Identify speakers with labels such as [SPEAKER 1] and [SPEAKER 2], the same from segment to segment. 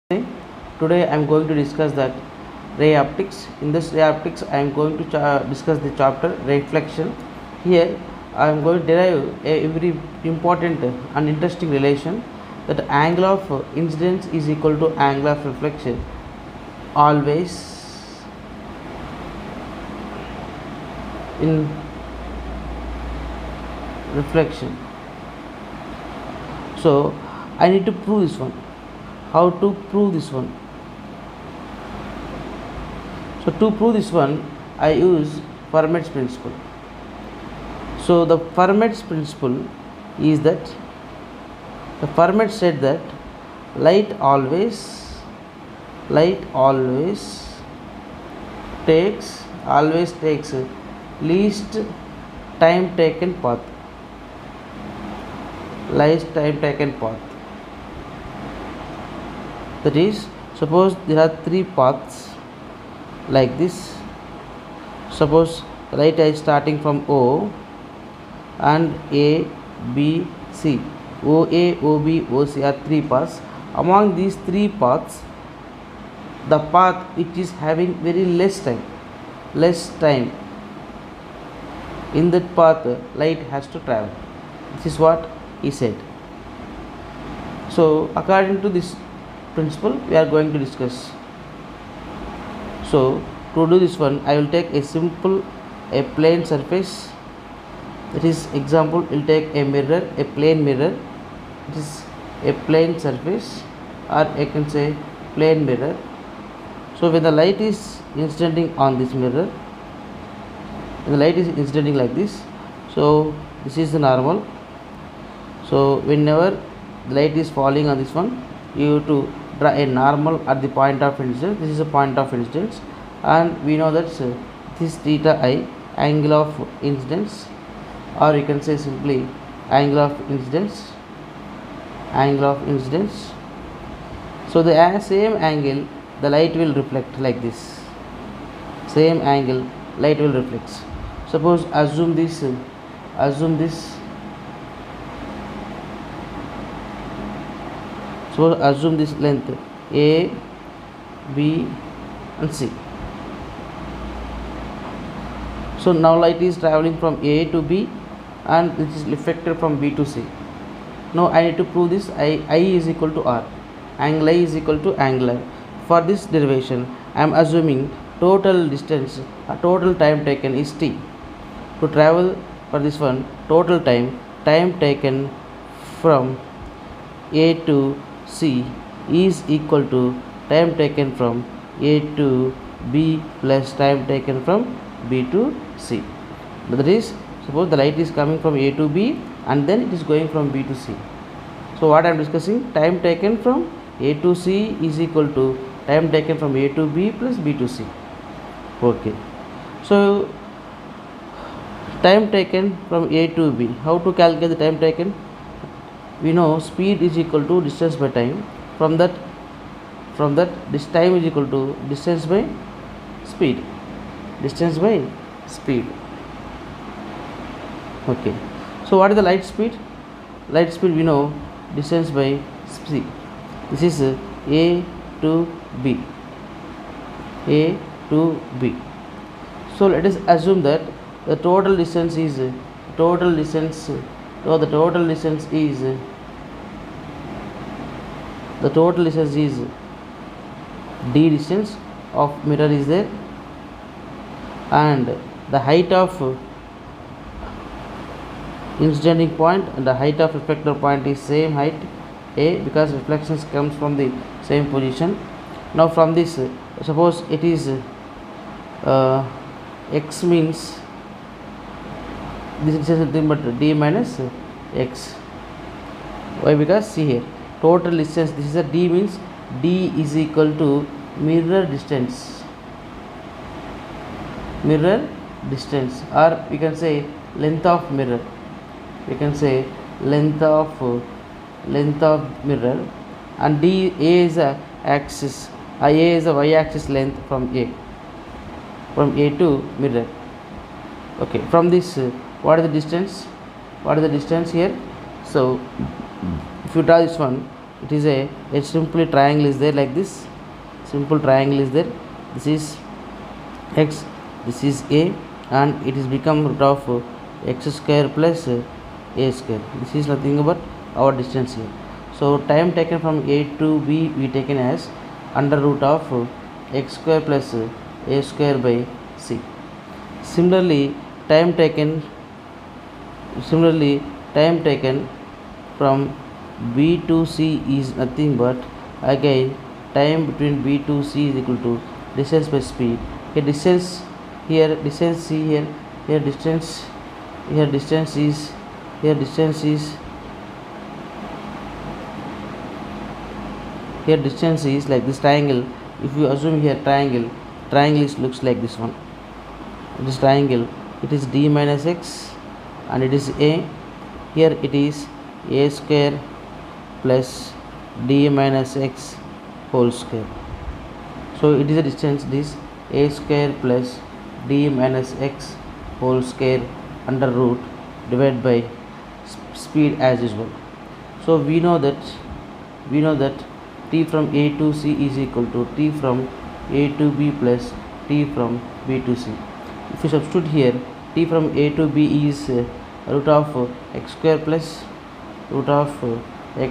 [SPEAKER 1] Today I am going to discuss that ray optics. In this ray optics I am going to discuss the chapter reflection. Here I am going to derive a very important and interesting relation that angle of incidence is equal to angle of reflection always in reflection. So I need to prove this one. How to prove this one? So to prove this one I use Fermat's principle. So the Fermat's principle is that the Fermat said that light always takes least time taken path. That is, suppose there are three paths like this. Suppose light is starting from O and A, B, C. OA, OB, OC are three paths. Among these three paths, the path which is having very less time, in that path light has to travel. This is what he said. So according to this principle we are going to discuss. So to do this one I will take a plane surface. That is, example, will take a mirror, a plane mirror. It is a plane surface, or I can say plane mirror. So when the light is incidenting on this mirror, when the light is incidenting like this, so this is the normal. So whenever the light is falling on this one, you have to draw a normal at the point of incidence. This is a point of incidence, and we know that this theta I, angle of incidence, or you can say simply angle of incidence. So the same angle the light will reflect like this. Same angle light will reflect. Suppose assume this length A, B and C. So now light is traveling from A to B and it is reflected from B to C. Now I need to prove this. I is equal to R, angle I is equal to angular. For this derivation I am assuming total distance, total time taken is T. To travel for this one, total time taken from A to C is equal to time taken from A to B plus time taken from B to C. That is, suppose the light is coming from A to B and then it is going from B to C. So what I am discussing, time taken from A to C is equal to time taken from A to B plus B to C. Okay. So time taken from A to B, how to calculate the time taken? We know speed is equal to distance by time. From that this time is equal to distance by speed. Okay. So what is the light speed? Light speed we know distance by c. This is A to B. So let us assume that the total distance is d distance of mirror is there, and the height of incidenting point and the height of reflector point is same height A, because reflections comes from the same position. Now from this, suppose it is x means this is nothing but d minus x. Why? Because see here, total distance, this is a d, means d is equal to mirror distance, or we can say length of mirror. Length of mirror, and d, A is a axis, A is a y axis length from A to mirror. Okay, from this what is the distance here? So if you draw this one, it is a simple triangle is there like this. Simple triangle is there. This is x, this is a, and it is become root of x square plus a square. This is nothing but our distance here. So time taken from a to b we taken as under root of x square plus a square by c. Similarly time taken from b to c is nothing but again time between b to c is equal to distance by speed. Here distance, here distance c, here distance, here distance is here distance is like this triangle. If you assume here triangle is looks like this one. This triangle, it is d minus x and it is a. Here it is a square plus d minus x whole square. So it is a distance, this a square plus d minus x whole square under root divided by speed as usual. So we know that t from a to c is equal to t from a to b plus t from b to c. If you substitute here, t from a to b is root of x square plus a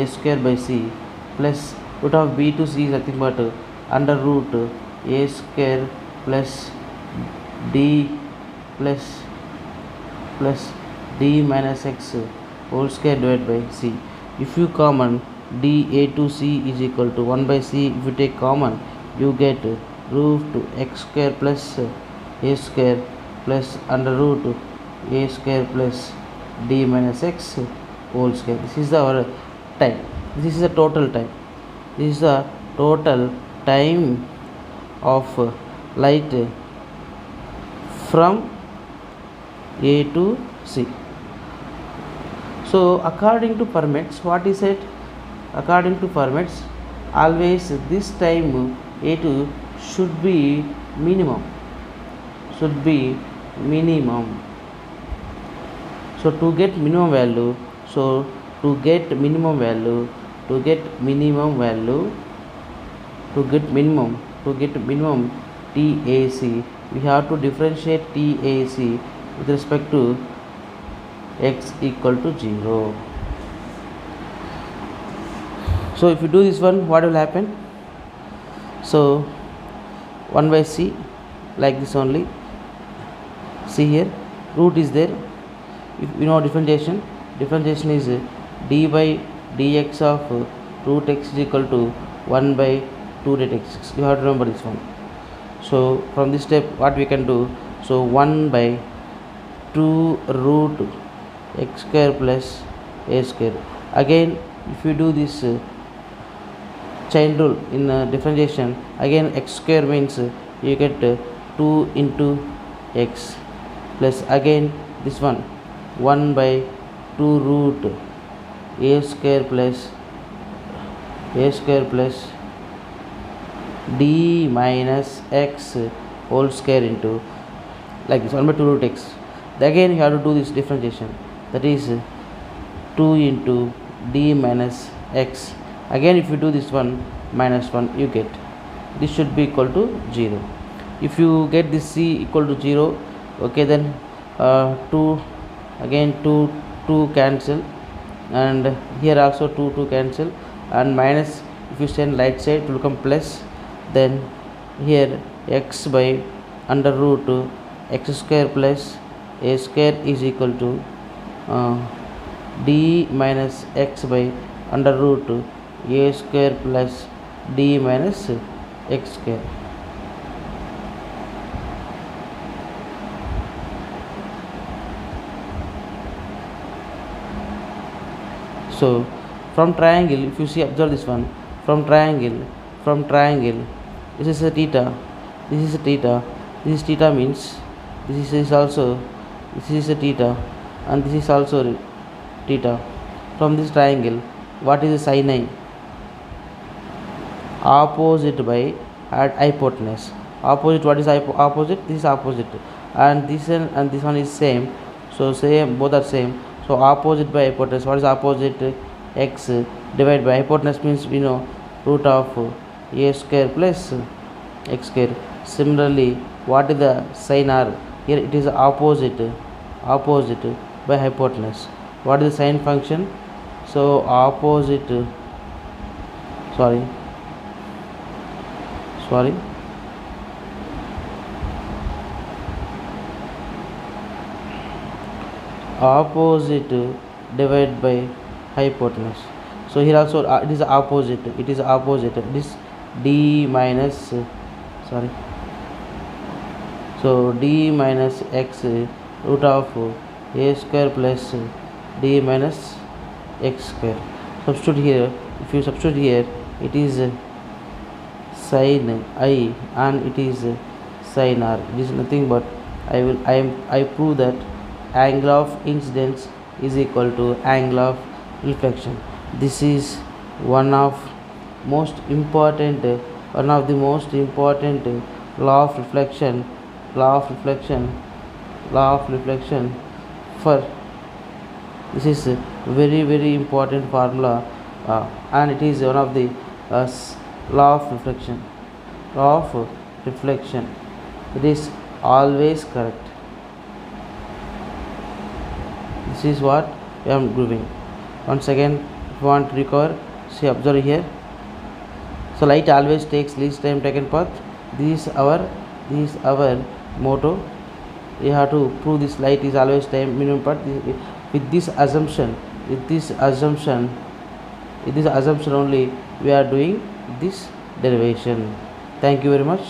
[SPEAKER 1] square by c plus root of b to c is nothing but under root a square plus d minus x whole square divided by c. If you common d a to c is equal to 1 by c, if you take common you get root x square plus a square plus under root a square plus d minus x whole square. This is our time. This is the total time. This is the total time of light from a to c. So according to Fermat's, what is it? According to Fermat's, always this time a2 should be minimum. So to get minimum value, to get minimum TAC, we have to differentiate TAC with respect to x equal to 0. So if you do this one, what will happen? So 1 by c like this only. See here, root is there. If you know differentiation is d by dx of root x is equal to 1 by 2 root x. You have to remember this one. So from this step what we can do, so 1 by 2 root x square plus a square. Again if you do this chain rule in differentiation, again x square means you get 2 into x plus again this one 1 by 2 root a square plus d minus x whole square into like this 1 by 2 root x. Again you have to do this differentiation, that is 2 into d minus x. Again if you do this one minus 1, you get this should be equal to 0. If you get this c equal to 0, okay, then 2 cancel, and here also 2 cancel, and minus if you send right side it will become plus. Then here x by under root x square plus a square is equal to d minus x by under root a square plus d minus x square. So from triangle, if you see, observe this one, from triangle this is a theta, this is theta means this is a theta, and this is also theta. From this triangle, what is the sin I? Opposite by hypotenuse. Opposite, what is opposite? This is opposite, and this one is same, so same, both are same. So opposite by hypotenuse, what is opposite? x divided by hypotenuse means we know root of a square plus x square. Similarly, what is the sin r? Here it is opposite by hypotenuse. What is the sine function? So opposite sorry opposite divided by hypotenuse. So here also it is opposite, this d minus sorry so d minus x root of a square plus d minus x square. Substitute here. If you substitute here, it is sin I and it is sin r. It is nothing but I prove that angle of incidence is equal to angle of reflection. This is one of the most important law of reflection for this is a very important formula, and it is one of the law of reflection. It is always correct. This is what I am doing. Once again, if you want to recover, see, observe here. So light always takes least time taken path. This is our motto. You have to prove this light is always time minimum path. With this assumption only we are doing this derivation. Thank you very much.